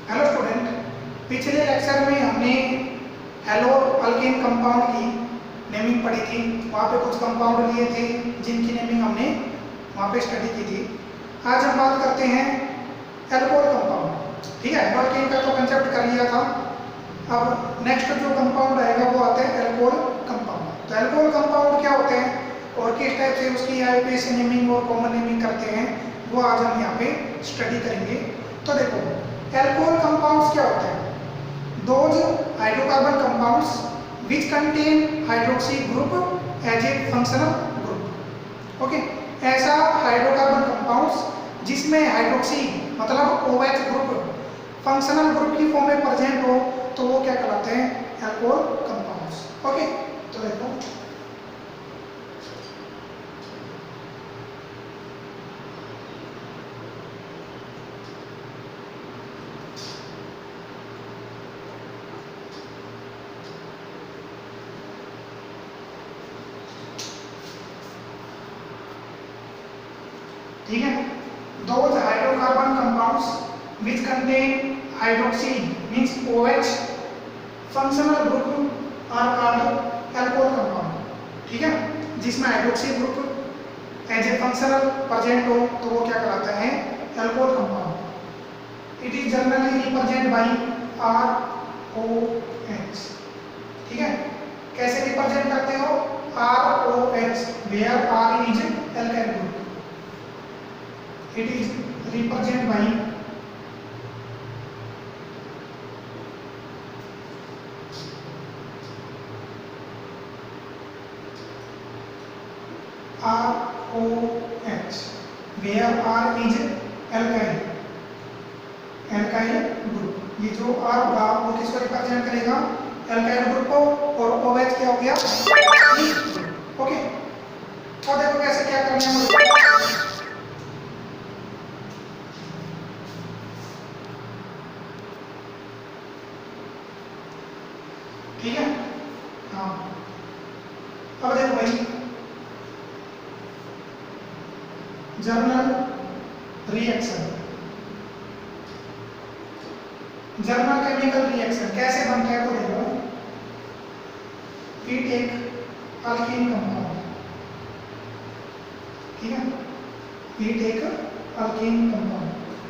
Hello student, पिछले lecture में हमने हेलो अल्केन कंपाउंड की नेमिंग पढ़ी थी। वहाँ पे कुछ कंपाउंड लिए थे जिनकी नेमिंग हमने वहाँ पे स्टडी की थी। आज हम बात करते हैं एल्कोहल कंपाउंड। ठीक है, हेलो अल्केन का तो कंसेप्ट कर लिया था। अब नेक्स्ट जो कंपाउंड आएगा वो आते हैं एल्कोहल कंपाउंड। तो एल्कोहल कंपाउंड क्या होते हैं और किस टाइप से उसकी आईयूपीएसी नेमिंग और कॉमन नेमिंग करते हैं वो आज हम यहाँ पे स्टडी करेंगे। तो देखो, एल्कोहल कंपाउंड्स क्या होते हैं? Those hydrocarbon compounds which contain hydroxy group as a functional group. Okay, ऐसा हाइड्रोकार्बन कंपाउंड्स जिसमें हाइड्रोक्सी मतलब OH ग्रुप फंक्शनल ग्रुप की फॉर्म में प्रेजेंट हो तो वो क्या कहलाते हैं? Alcohol compounds. ओके, तो देखो ठीक है, those hydrocarbon compounds which contain hydroxy means OH functional group are called alcohol compound। ठीक है, जिसमें hydroxy group as a functional present हो तो वो क्या कहलाता है? Alcohol compound. It is generally represent by ROH। ठीक है, कैसे रिप्रेजेंट करते हो? ROH where R is alkyl group। It is represented by ROH where R is alkyl group। ये जो R होगा वो किसको रिप्रेजेंट करेगा? alkyl ग्रुप को। और OH क्या हो गया? ओके, अब देखो कैसे क्या करना है। ठीक है, हाँ, अब देखो भाई, journal reaction, journal chemical reaction कैसे बनता है? तो देखो, वी टेक अल्कीन कंपाउंड। ठीक है, we take alkene compound.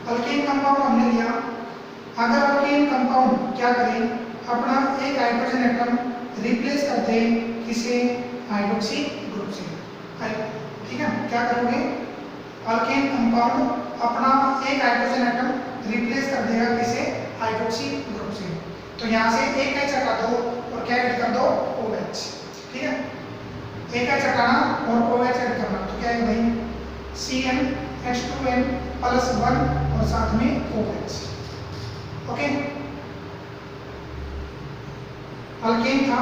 Alkene compound हमने लिया। अगर अल्कीन कंपाउंड क्या करें? अपना एक हाइड्रोजन एटम रिप्लेस कर दे किसी हाइड्रोक्सी ग्रुप से। ठीक है, क्या करोगे? अल्केन कंपाउंड अपना एक हाइड्रोजन एटम रिप्लेस कर देगा किसी हाइड्रोक्सी ग्रुप से। तो यहाँ से एक H हटा दो और क्या ऐड कर दो? OH। ठीक है, एक H हटाना और OH ऐड करना तो क्या है भाई? CnH2n + 1 और साथ में OH। ओके, अल्केन था,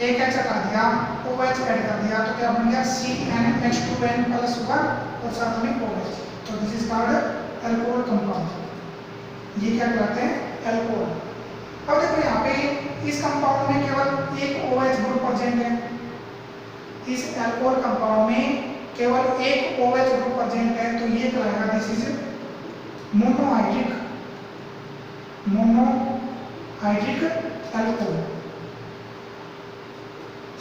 एक H हटा दिया, OH ऐड कर दिया तो क्या बन गया? CnH2n + 1 और साथ में OH। तो this is called alcohol compound. ये क्या कहलाते हैं? एल्कोहल। अब देखो यहाँ पे इस कंपाउंड में केवल एक OH ग्रुप प्रेजेंट है। इस एल्कोहल कंपाउंड में केवल एक OH ग्रुप प्रेजेंट है तो ये कहलाएगा दिस इज मोनोहाइड्रिक एल्कोहल।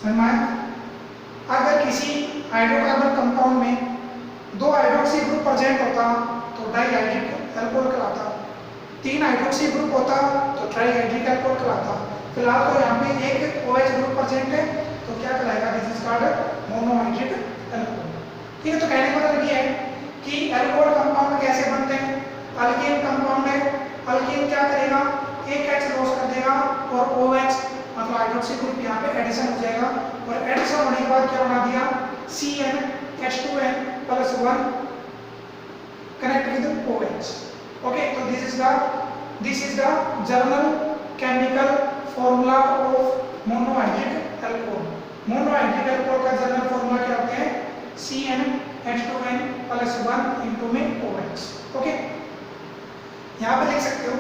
समझ में आया? अगर किसी हाइड्रोकार्बन कंपाउंड में दो हाइड्रोक्सी ग्रुप प्रेजेंट होता तो डाइहाइड्रिक एल्कोहल कहलाता। तीन हाइड्रोक्सी ग्रुप होता तो ट्राइहाइड्रिक एल्कोहल कहलाता। फिलहाल तो यहाँ पे एक OH ग्रुप प्रेजेंट है तो क्या कहलाएगा? This is called monohydric alcohol. ठीक है, तो कहने का मतलब ये है कि एल्कोहल कंपाउंड कैसे बनते हैं? अल्केन कंपाउंड है, अल्केन क्या करेगा? एक H लॉस कर देगा और OH मतलब हाइड्रोक्सी ग्रुप यहाँ पे एडिशन हो जाएगा और एडिशन होने के बाद क्या बना दिया? CnH2n + 1 connect with OH। Okay, तो this is the general chemical formula of monohydric alcohol. Monohydric alcohol का जर्नल फॉर्मूला क्या होता है? CnH2n + 1 into में OH। ओके, यहाँ पे लिख सकते हो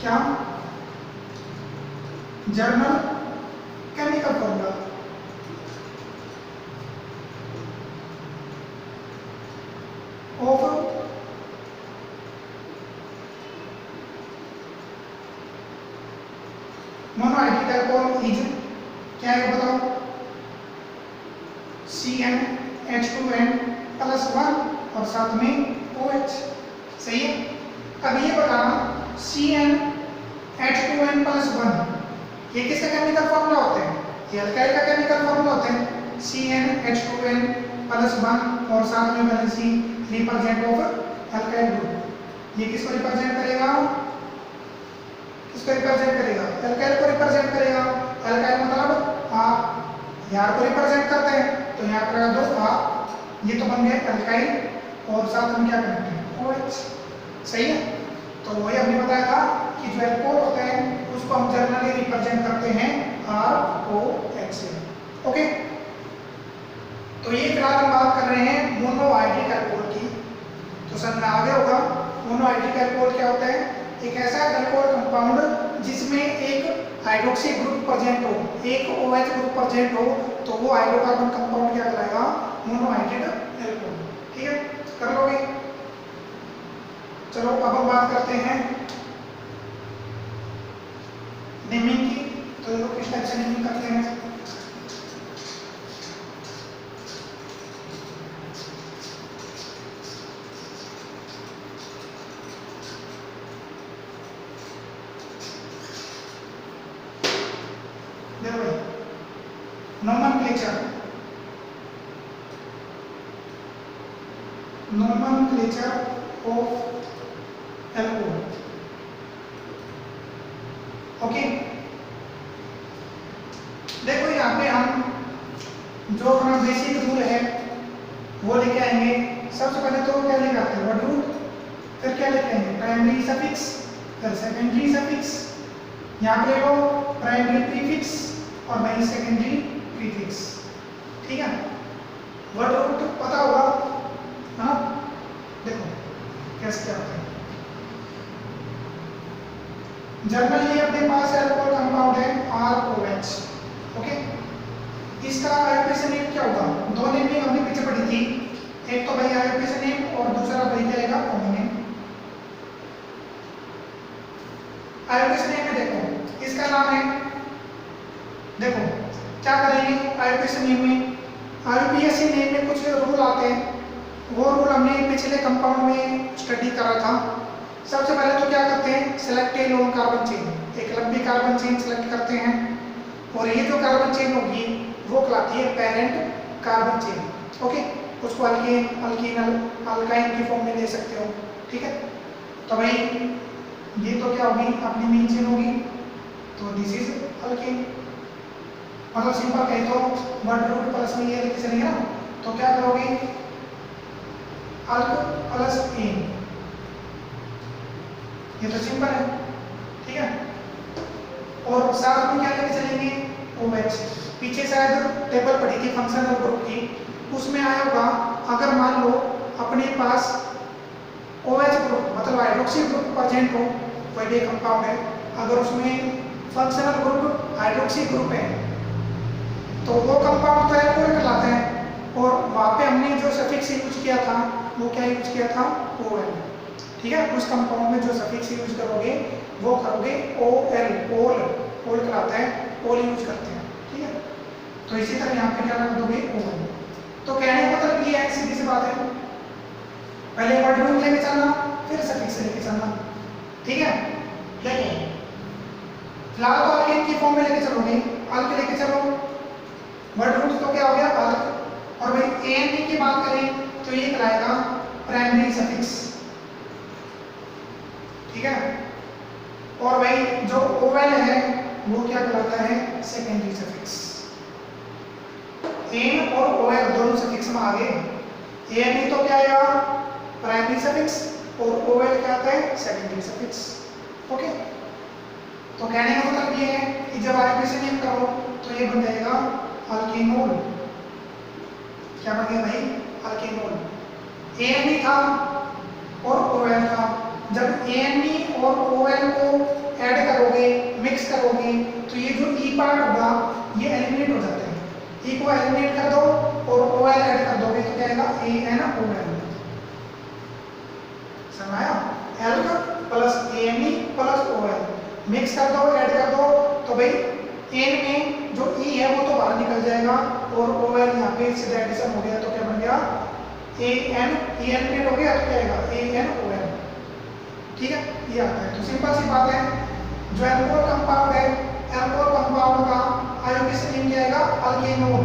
क्या? Journal chemical formula of monohydric alcohol is क्या है बताओ, CnH2n प्लस 1 और साथ में OH। सही है। अब ये बताना CnH2n प्लस 1 ये किसका केमिकल फॉर्मूला होता है, ये अल्काइल का केमिकल फॉर्मूला होता है। CnH2n प्लस 1 और साथ में valency represent of alkyl group. ये किसको रिप्रेजेंट करेगा, किसको रिप्रेजेंट करेगा, अल्काइल को रिप्रेजेंट करेगा। अल्काइल मतलब आप यार को रिप्रेजेंट करते हैं तो यहाँ पर लगा दो आप, ये तो बन गए अल्काइल और साथ में क्या करते हैं OH। सही है। तो वही हमने बताया था कि जो अल्कोहल होते हैं उसको हम जनरली रिप्रेजेंट करते हैं ROH से। ओके, तो ये फिलहाल हम बात कर रहे हैं मोनोहाइड्रिक अल्कोहल की। तो समझ में आ गया होगा मोनोहाइड्रिक अल्कोहल क्या होता है, एक ऐसा अल्कोहल कंपाउंड जिसमें एक हाइड्रोक्सी ग्रुप प्रेजेंट हो, एक OH ग्रुप प्रेजेंट हो, तो वो हाइड्रोकार्बन कंपाउंड क्या कहलाएगा, मोनोहाइड्रिक अल्कोहल। ठीक है, कर लोगे। चलो अब हम बात करते हैं नेमिंग की। तो लोग किस टाइप से नेमिंग करते हैं, देखो भाई, nomenclature, nomenclature of alcohol. Okay, देखो यहाँ पे हम जो अपना बेसिक रूल है वो लेके आएंगे। सबसे पहले तो क्या लेके आते हैं, वर्ड रूट, फिर क्या लेके आएंगे, प्राइमरी सफिक्स, फिर सेकेंडरी सफिक्स। यहाँ पे लो प्राइमरी प्रीफिक्स और वही सेकेंडरी प्रीफिक्स। ठीक है, वर्ड रूट पता होगा। हाँ, देखो कैसे क्या होता है। जनरली अपने पास अल्कोहल कंपाउंड है ROH। ओके, इसका आईयूपीएसी नेम क्या होगा, दो नेम हमने पीछे पढ़ी थी, एक तो भाई आईयूपीएसी नेम और दूसरा भाई क्या आएगा, कॉमन नेम। आईयूपीएसी नेम में देखो इसका नाम है, देखो क्या करेंगे आईयूपीएसी नेम में, आईयूपीएसी नेम में कुछ रूल आते हैं, वो रूल हमने पिछले कंपाउंड में स्टडी करा था। सबसे पहले तो क्या करते हैं, सेलेक्ट ए लोन कार्बन चेन, एक लंबी कार्बन चेन सेलेक्ट करते हैं और ये जो कार्बन चेन होगी वो कहलाती है पेरेंट कार्बन चेन। ओके, उसको अल्केन, अल्कीन, अल्काइन की फॉर्म में ले सकते हो। ठीक है, तो भाई ये तो क्या होगी, अपनी मेन चेन होगी, तो दिस इज अल्केन। मतलब सिंपल कहे तो वर्ड रूट प्लस में ये लेके चलेंगे ना, तो क्या करोगे, अल्क प्लस एन, ये तो सिंपल है। ठीक है, और साथ में क्या लेके चलेंगे, OH। पीछे शायद टेबल पढ़ी थी फंक्शनल ग्रुप की, उसमें आया होगा अगर मान लो अपने पास OH ग्रुप मतलब हाइड्रोक्सी ग्रुप प्रेजेंट हो, कोई भी कंपाउंड है, अगर उसमें फंक्शनल ग्रुप हाइड्रोक्सी ग्रुप है तो वो कंपाउंड तो अल्कोहल कहलाता है। और वहाँ पे हमने जो सफिक्स यूज किया था वो क्या यूज किया था, OL। ठीक है, उस कंपाउंड में जो सफिक्स यूज करोगे वो करोगे OL, ओल, ओल कहलाता है, ओल यूज करते हैं। ठीक है, तो इसी तरह यहाँ पे क्या लगा दोगे, OL। तो कहने का मतलब ये है, सीधी सी बात है, पहले वर्ड रूट लेके चलना फिर सफिक्स लेके चलना। ठीक है, देखो फिलहाल तो अल्केन की फॉर्म में लेके चलोगे, अल्क लेके चलो, वर्ड रूट तो क्या हो गया अल्क, और भाई ANP की बात करें तो ये कहलाएगा प्राइमरी सफिक्स। ठीक है, और भाई जो OL है वो क्या कहलाता है, सेकेंडरी सफिक्स। एन और OL दोनों सफिक्स में आ गए। ANP तो क्या आएगा, प्राइमरी सफिक्स, और OL क्या आता है, सेकेंडरी सफिक्स। ओके, तो कहने का मतलब ये है कि जब आईयूपीएसी नेम करो तो ये बन जाएगा अल्केनोल। क्या बन गया भाई, अल्केनोल। ANP था और OL था, जब ANP और OL को ऐड करोगे, मिक्स करोगे, तो ये जो E पार्ट होगा ये एलिमिनेट हो जाता है। E को एलिमिनेट कर दो और OL ऐड कर दोगे तो क्या आएगा, ANOL। समझ आया, alk plus ANP plus OL mix कर दो, ऐड कर दो, तो भाई एन में जो ई है वो तो बाहर निकल जाएगा और ओ एल यहाँ पे सीधा एडिशन हो गया, तो क्या बन गया A N E N plate हो गया, तो क्या आएगा ए एन ओ एल। ठीक है, ये आता है। तो सिंपल सी बात है, जो एल्कोहल कंपाउंड है, एल्कोहल कंपाउंड का आयोनिक नेम क्या आएगा अल्केनोल,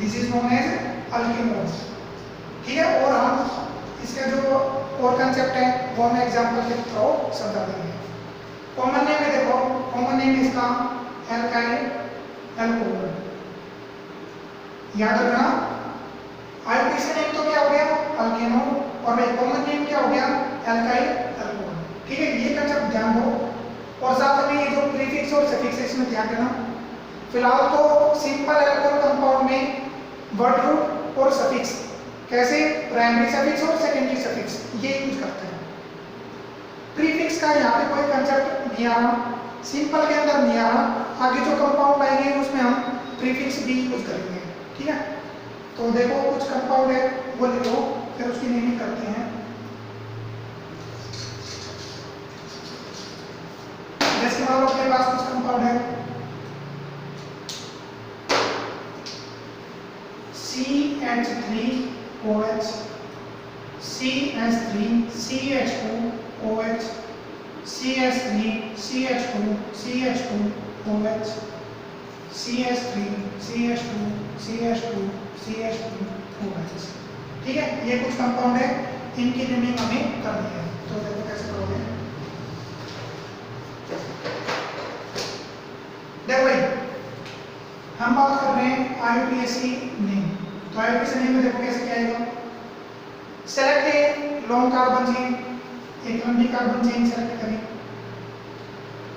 दिस इज नोन एज अल्केनोल। ठीक है, और हम इसका जो और कंसेप्ट है वो हम एग्जांपल के थ्रू समझा देंगे। कॉमन नेम है, देखो कॉमन नेम इसका एल्काइल एल्कोहल, याद रखना। आयोनिक नेम तो क्या हो गया अल्केनोल, और भाई कॉमन नेम क्या हो गया एल्काइल एल्कोहल। ठीक है, ये कंसेप्ट ध्यान दो, और साथ में ये जो प्रीफिक्स और सफिक्स है इसमें ध्यान देना। फिलहाल तो सिंपल एल्कोहल कंपाउंड में वर्ड रूट और सफिक्स, कैसे प्राइमरी सफिक्स और सेकेंडरी सफिक्स, ये यूज करते हैं। प्रीफिक्स का यहाँ पे कोई कंसेप्ट नहीं आ रहा, सिंपल के अंदर नहीं आ रहा, आगे जो कंपाउंड आएंगे उसमें हम प्रीफिक्स भी यूज करेंगे। ठीक है, तो देखो कुछ कंपाउंड है वो लिख लो, फिर उसकी नेमिंग करते हैं। जैसे मान लो अपने पास कुछ कंपाउंड है CH3OH, CH3 CH2OH, CH3 CH2 CH2OH, CH3 CH2 CH2 CH2OH। ठीक है, ये कुछ कंपाउंड है, इनकी नेमिंग हमें करनी है। तो देखो कैसे करोगे। देखो भाई, हम बात कर रहे हैं IUPAC नेम, तो IUPAC नेम में देखो कैसे क्या आएगा। Select a long carbon chain, एक लंबी कार्बन चेन सेलेक्ट करें।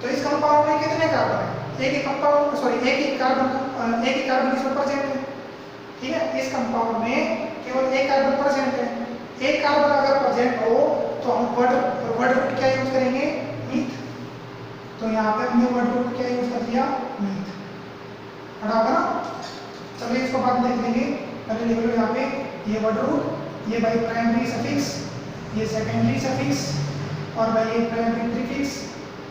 तो इस कंपाउंड में कितने कार्बन है, एक ही कंपाउंड सॉरी एक ही कार्बन इसमें प्रेजेंट है। ठीक है, इस कंपाउंड में केवल एक कार्बन प्रेजेंट है। एक कार्बन अगर प्रेजेंट हो तो हम वर्ड रूट क्या यूज करेंगे मीथ। तो यहाँ पे हमने वर्ड रूट क्या यूज कर दिया मीथ, पढ़ा होगा ना। चलिए इसको बाद में देख लेंगे, पहले लिख लो यहाँ पे ये वर्ड रूट, ये भाई प्राइमरी सफिक्स, ये सेकेंडरी सफिक्स, और भाई ये प्राइमरी प्रीफिक्स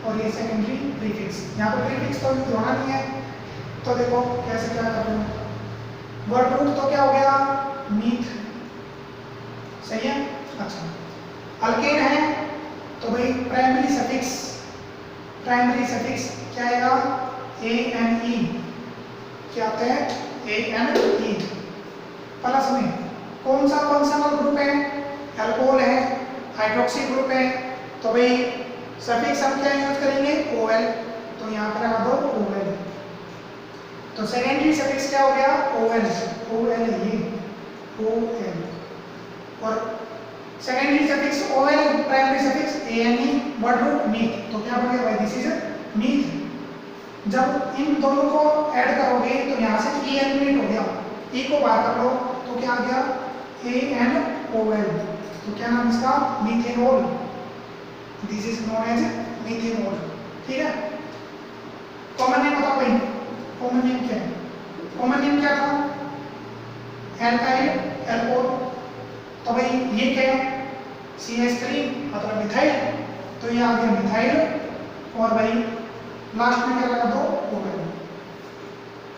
और ये सेकेंडरी प्रीफिक्स। यहाँ पे प्रीफिक्स तो यूज होना नहीं है, तो देखो कैसे क्या कर रहे हो। वर्ड रूट तो क्या हो गया मीथ, सही है। अच्छा, अल्केन है तो भाई प्राइमरी सफिक्स क्या आएगा ANE, क्या आता है ANE। प्लस में कौन सा फंक्शनल ग्रुप है, अल्कोहल है, हाइड्रोक्सी ग्रुप है, तो भाई सफिक्स हम क्या यूज करेंगे OL, तो यहाँ पर लगा दो OL। तो सेकेंडरी सफिक्स क्या हो गया OL, ये OL, और secondary suffix OL, primary suffix ANE, word root meth, तो क्या बन गया भाई दिस इज मीथ। जब इन दोनों को ऐड करोगे तो यहाँ से E एलिमिनेट हो गया, E को बाहर कर लो तो क्या आ गया ANOL, तो क्या नाम इसका methanol, this is known as methanol. ठीक है, कॉमन नेम बताओ भाई, कॉमन नेम क्या है, कॉमन नेम क्या था एल्काइल एल्कोहल, तो भाई ये क्या है CH3 मतलब मिथाइल, तो ये आ गया मिथाइल, और भाई लास्ट में क्या लगा दो OL,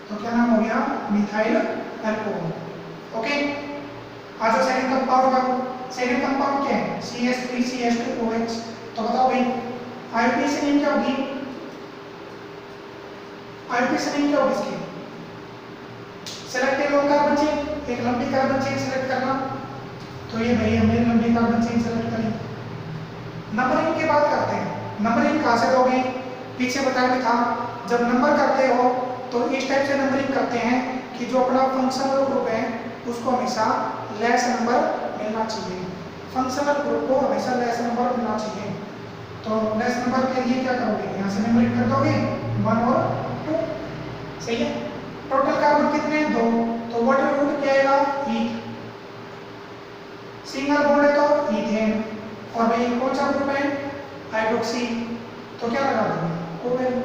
तो क्या नाम हो गया मिथाइल एल्कोहल। ओके, आज सेकंड कंपाउंड का, सेकंड कंपाउंड क्या है CH3 CH2OH, तो बताओ भाई IUPAC नेम क्या होगी, IUPAC नेम क्या होगी इसकी। Select a long carbon chain, एक लंबी कार्बन चेन सेलेक्ट करना, तो ये भाई हमने लंबी कार्बन चेन सेलेक्ट करी। नंबरिंग की बात करते हैं, नंबरिंग कहाँ से दोगे, पीछे बताया भी था, जब नंबर करते हो तो इस टाइप से नंबरिंग करते हैं कि जो अपना फंक्शनल ग्रुप है उसको हमेशा लेस नंबर मिलना चाहिए, फंक्शनल ग्रुप को हमेशा लेस नंबर मिलना चाहिए। तो लेस नंबर के लिए क्या करोगे, यहाँ से नंबरिंग कर दोगे 1 और 2, सही है। टोटल कार्बन कितने 2, तो वर्ड रूट क्या आएगा ईथ, सिंगल बॉन्ड है तो ईथेन, और भाई कौन सा ग्रुप है हाइड्रोक्सी, तो क्या लगा दोगे OL,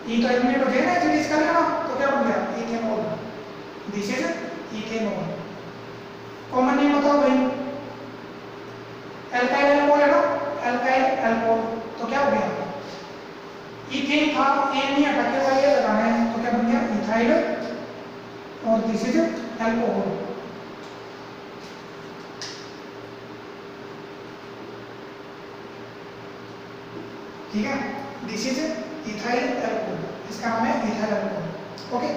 ई तो एलिमिनेट हो जाएगा ना, इसका लेना तो क्या बन गया ethanol, this is ethanol. Common name बताओ भाई, एल्काइल एल्कोहल है ना, एल्काइल एल्कोहल, तो क्या हो गया इथेन था, ए नहीं हटा के वाई ए लगाना है, तो क्या बन गया इथाइल और दिस इज एल्कोहल। ठीक है, दिस इज इथाइल एल्कोहल, इसका नाम है इथाइल एल्कोहल। ओके,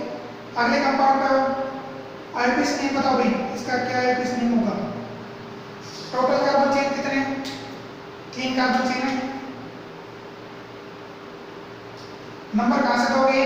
अगले कंपाउंड का आईपीएस नेम बताओ भाई, इसका क्या आईपीएस नेम होगा? टोटल कार्बन चेन कितने? 3 कार्बन चेन है। नंबर कहां से दोगे?